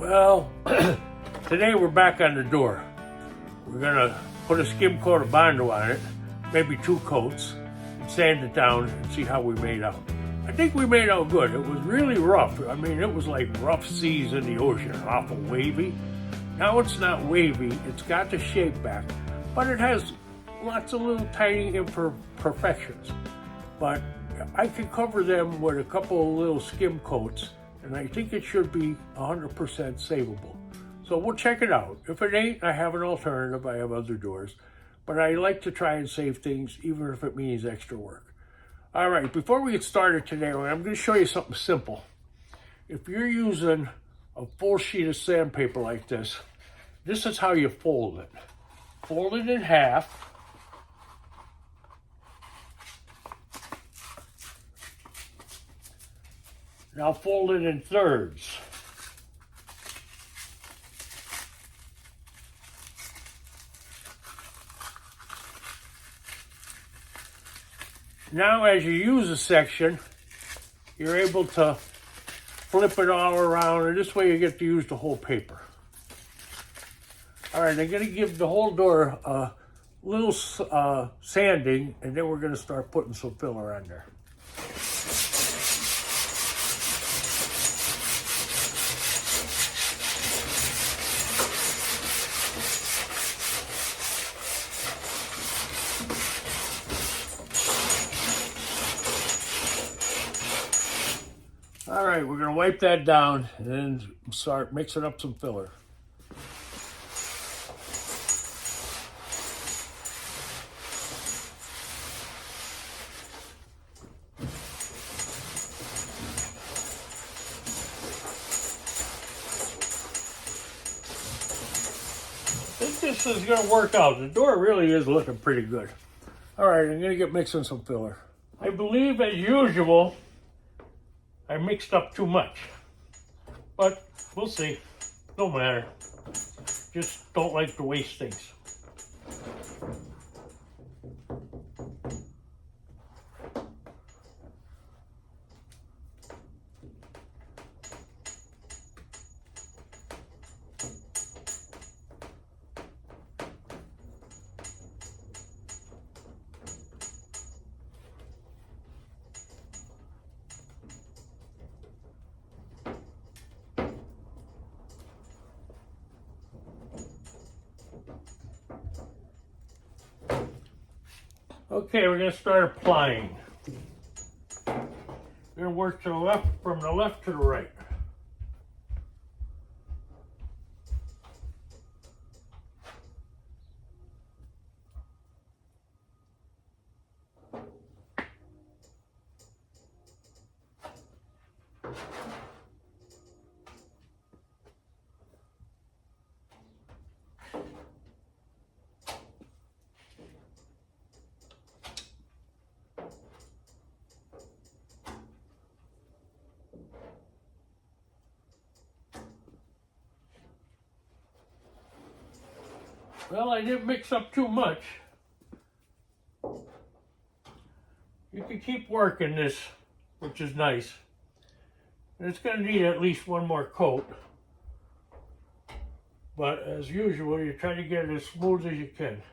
Well, today we're back on the door. We're gonna put a skim coat of BONDO on it, maybe 2 coats, and sand it down and see how we made out. I think we made out good. It was really rough. I mean, it was like rough seas in the ocean, awful wavy. Now it's not wavy, it's got the shape back, but it has lots of little tiny imperfections. But I can cover them with a couple of little skim coats, and I think it should be 100% savable. So we'll check it out. If it ain't, I have an alternative. I have other doors. But I like to try and save things, even if it means extra work. All right, before we get started today, I'm going to show you something simple. If you're using a full sheet of sandpaper like this, this is how you fold it. Fold it in half. Now fold it in thirds. Now as you use a section, you're able to flip it all around, and this way you get to use the whole paper. All right, I'm going to give the whole door a little sanding, and then we're going to start putting some filler on there. All right, we're gonna wipe that down and then start mixing up some filler. I think this is gonna work out. The door really is looking pretty good. All right, I'm gonna get mixing some filler. I believe, as usual, I mixed up too much, but we'll see. No matter. Just don't like to waste things. Okay, we're going to start applying. We're going to work to the left, from the left to the right. Well, I didn't mix up too much. You can keep working this, which is nice. And it's going to need at least one more coat. But as usual, you try to get it as smooth as you can.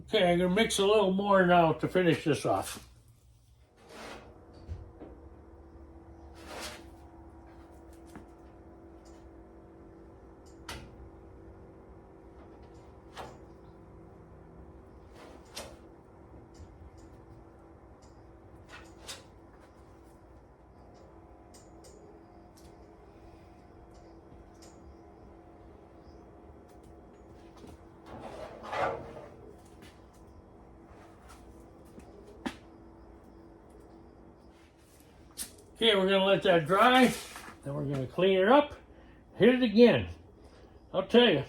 Okay, I'm going to mix a little more now to finish this off. Okay, we're going to let that dry, then we're going to clean it up, hit it again. I'll tell you,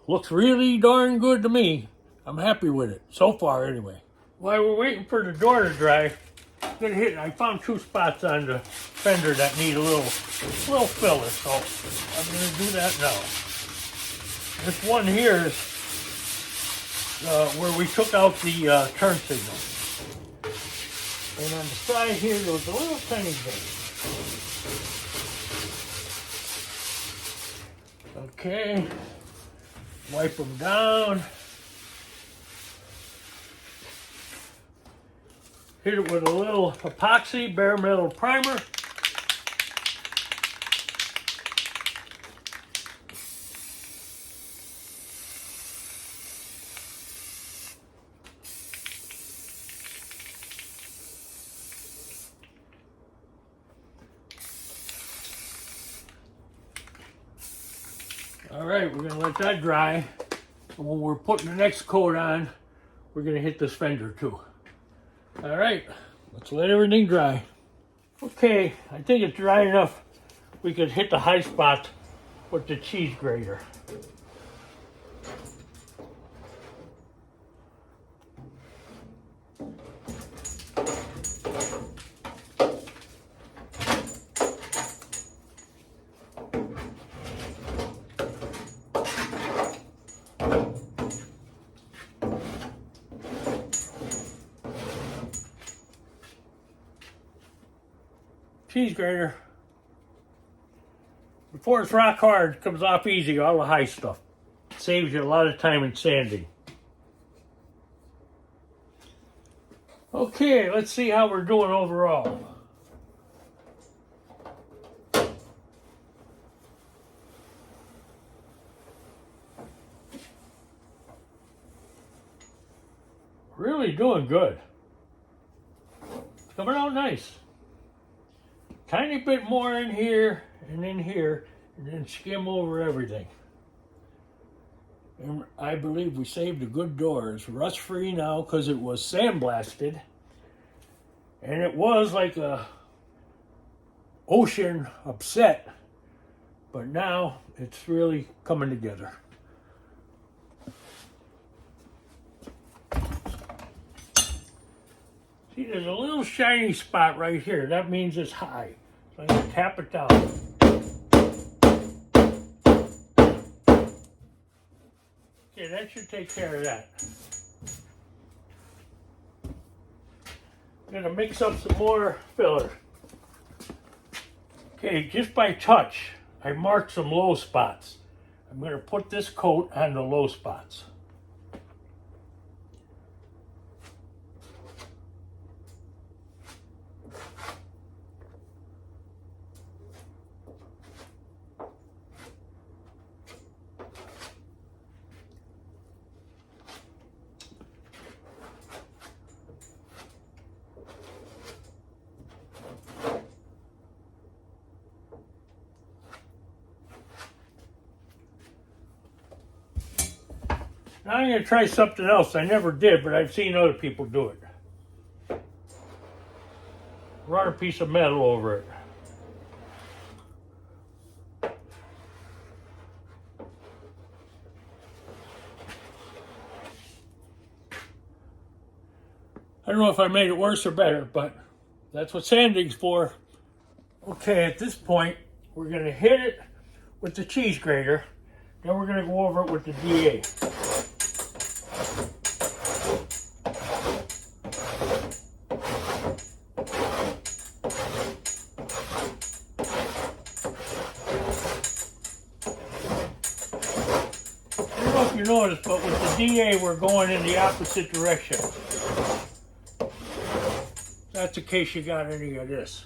looks really darn good to me. I'm happy with it, so far anyway. While we're waiting for the door to dry, I'm going to hit, I found 2 spots on the fender that need a little filler, so I'm going to do that now. This one here is where we took out the turn signal. And on the side here, there was a little tiny bit. Okay, wipe them down. Hit it with a little epoxy bare metal primer. All right, we're gonna let that dry. And when we're putting the next coat on, we're gonna hit this fender too. All right, let's let everything dry. Okay, I think it's dry enough. We could hit the high spot with the cheese grater. Cheese grater, before it's rock hard, it comes off easy, all the high stuff. It saves you a lot of time in sanding. Okay, let's see how we're doing overall. Really doing good. It's coming out nice. Tiny bit more in here, and then skim over everything. And I believe we saved a good door. It's rust-free now because it was sandblasted. And it was like a ocean upset. But now it's really coming together. See, there's a little shiny spot right here. That means it's high. So I'm going to tap it down. Okay, that should take care of that. I'm going to mix up some more filler. Okay, just by touch, I marked some low spots. I'm going to put this coat on the low spots. Now I'm going to try something else I never did, but I've seen other people do it. Run a piece of metal over it. I don't know if I made it worse or better, but that's what sanding's for. Okay, at this point, we're going to hit it with the cheese grater. Then we're going to go over it with the DA. I don't know if you noticed, but with the DA, we're going in the opposite direction. That's in case you got any of this.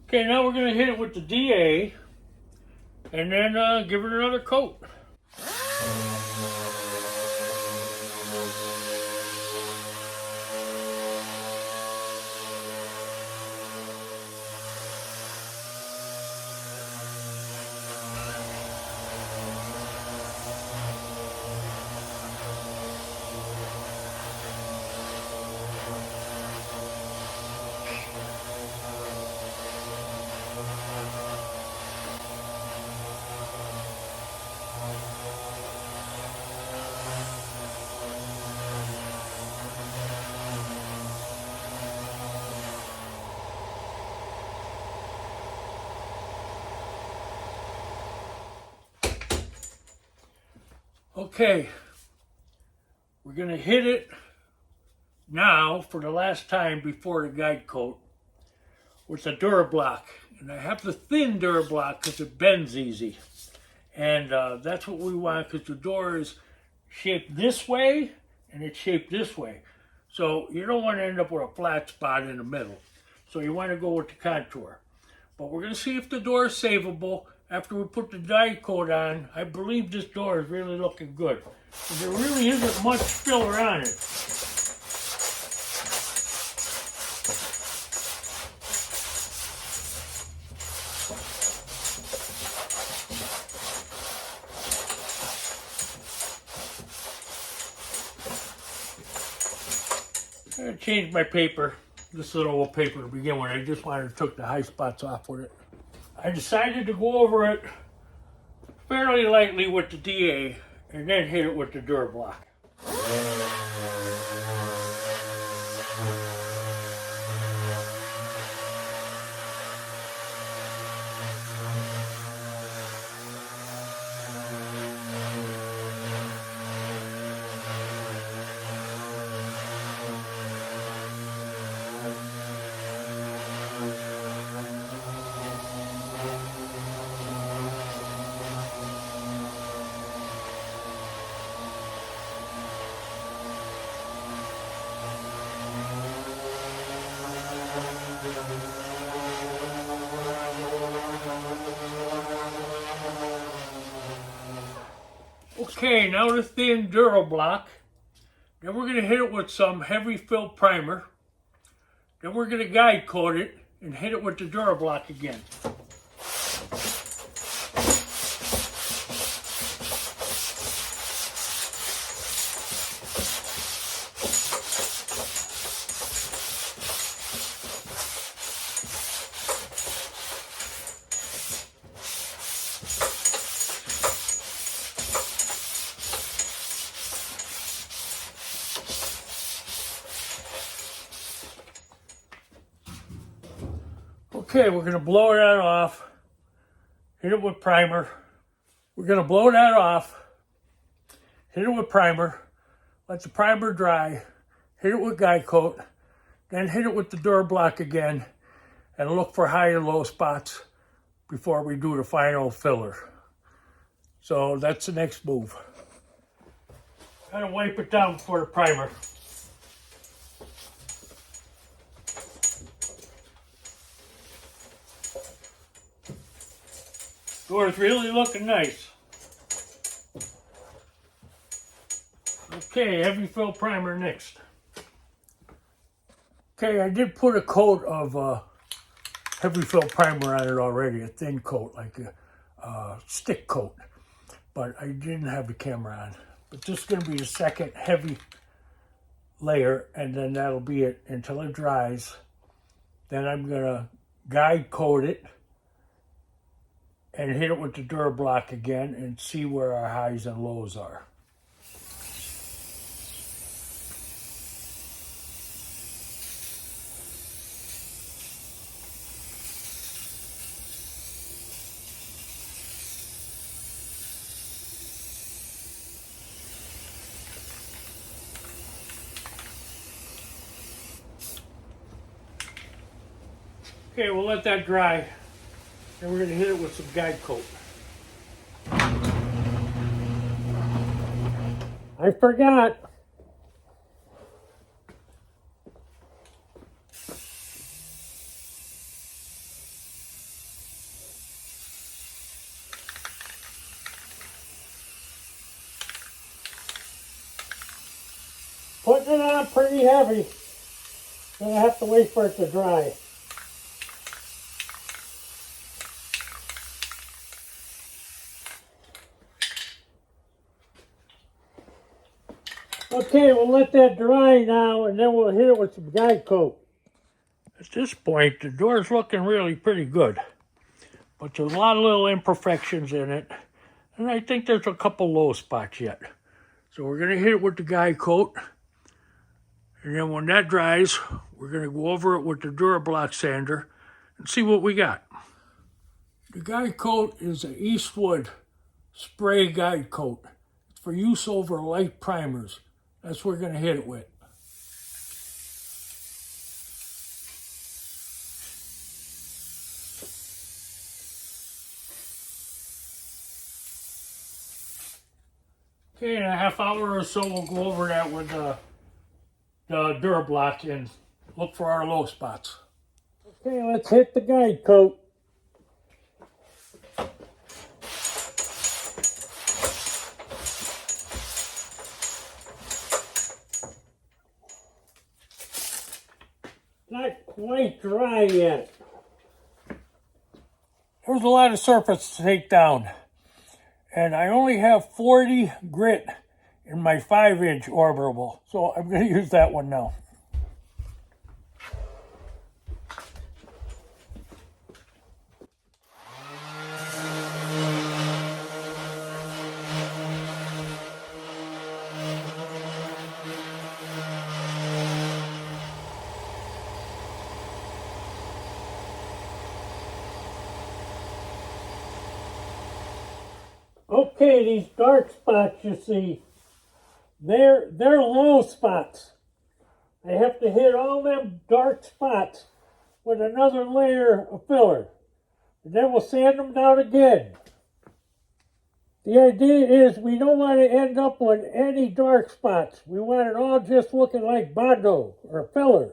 Okay, now we're going to hit it with the DA and then give it another coat. Okay, we're going to hit it now for the last time before the guide coat with the Durablock. And I have the thin Durablock because it bends easy. And that's what we want because the door is shaped this way and it's shaped this way. So you don't want to end up with a flat spot in the middle. So you want to go with the contour. But we're going to see if the door is savable after we put the guide coat on. I believe this door is really looking good. And there really isn't much filler on it. I changed my paper, this little old paper to begin with. I just wanted to take the high spots off with it. I decided to go over it fairly lightly with the DA and then hit it with the Durablock. Okay, now the thin Durablock. Then we're going to hit it with some heavy fill primer. Then we're going to guide coat it and hit it with the Durablock again. Okay, we're going to blow that off, hit it with primer. We're going to blow that off, hit it with primer, let the primer dry, hit it with guide coat, then hit it with the Durablock again, and look for high and low spots before we do the final filler. So that's the next move. Kind of wipe it down for the primer. Door is really looking nice. Okay, heavy fill primer next. Okay, I did put a coat of heavy fill primer on it already, a thin coat, like a stick coat. But I didn't have the camera on. But this is going to be the second heavy layer, and then that'll be it until it dries. Then I'm going to guide coat it and hit it with the Durablock again and see where our highs and lows are. Okay, we'll let that dry. Then we're going to hit it with some guide coat. I forgot. Putting it on pretty heavy. Gonna have to wait for it to dry. Okay, we'll let that dry now, and then we'll hit it with some guide coat. At this point, the door's looking really pretty good, but there's a lot of little imperfections in it, and I think there's a couple low spots yet. So we're going to hit it with the guide coat, and then when that dries, we're going to go over it with the Durablock sander and see what we got. The guide coat is an Eastwood spray guide coat. for use over light primers. That's what we're going to hit it with. Okay, in a half hour or so, we'll go over that with the Durablock and look for our low spots. Okay, let's hit the guide coat. Not quite dry yet. There's a lot of surface to take down. And I only have 40 grit in my 5-inch orbital, so I'm going to use that one now. Okay, these dark spots you see, they're low spots. I have to hit all them dark spots with another layer of filler. And then we'll sand them down again. The idea is we don't want to end up with any dark spots. We want it all just looking like BONDO or filler.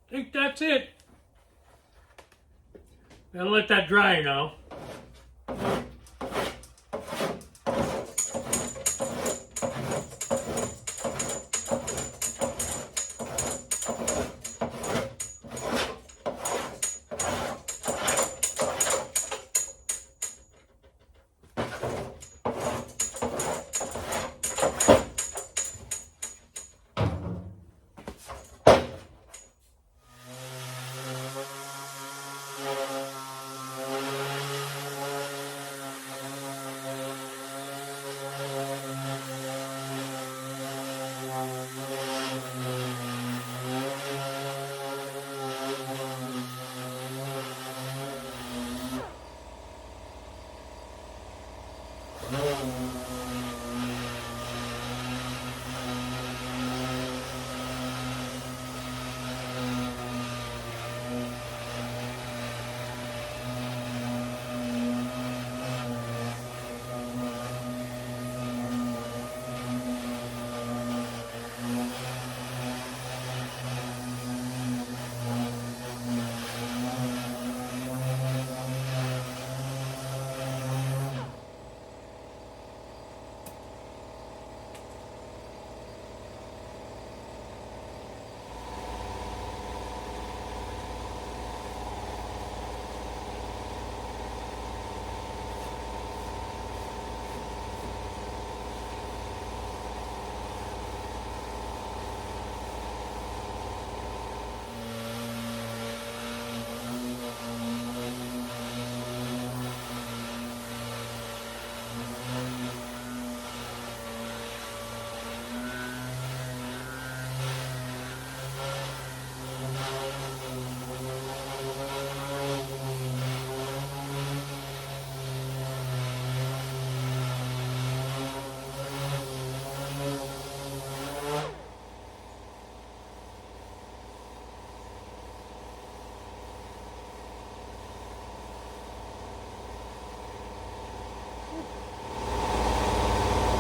I think that's it. Gotta let that dry now.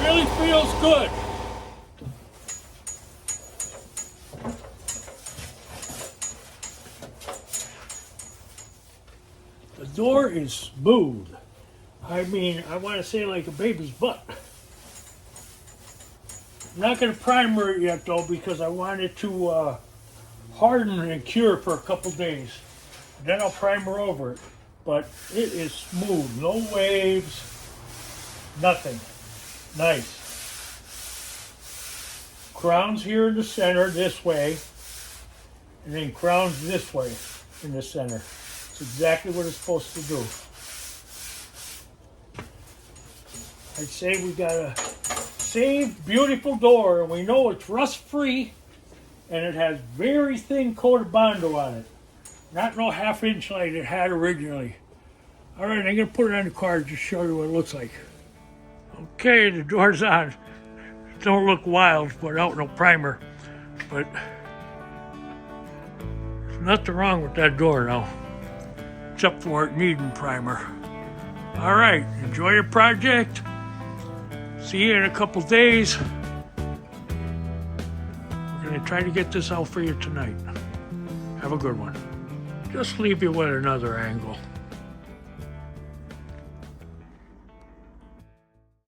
Really feels good. door is smooth. I mean, I want to say like a baby's butt. I'm not going to primer it yet though because I want it to harden and cure for a couple days. Then I'll primer over it. But it is smooth, no waves, nothing. Nice. Crowns here in the center this way, and then crowns this way in the center. It's exactly what it's supposed to do. I'd say we got a safe, beautiful door, and we know it's rust-free, and it has very thin coat of Bondo on it. Not no half-inch like it had originally. All right, I'm going to put it on the card to show you what it looks like. Okay, the door's on. Don't look wild without no primer, but there's nothing wrong with that door now, except for it needing primer. All right, enjoy your project. See you in a couple days. We're going to try to get this out for you tonight. Have a good one. Just leave you with another angle.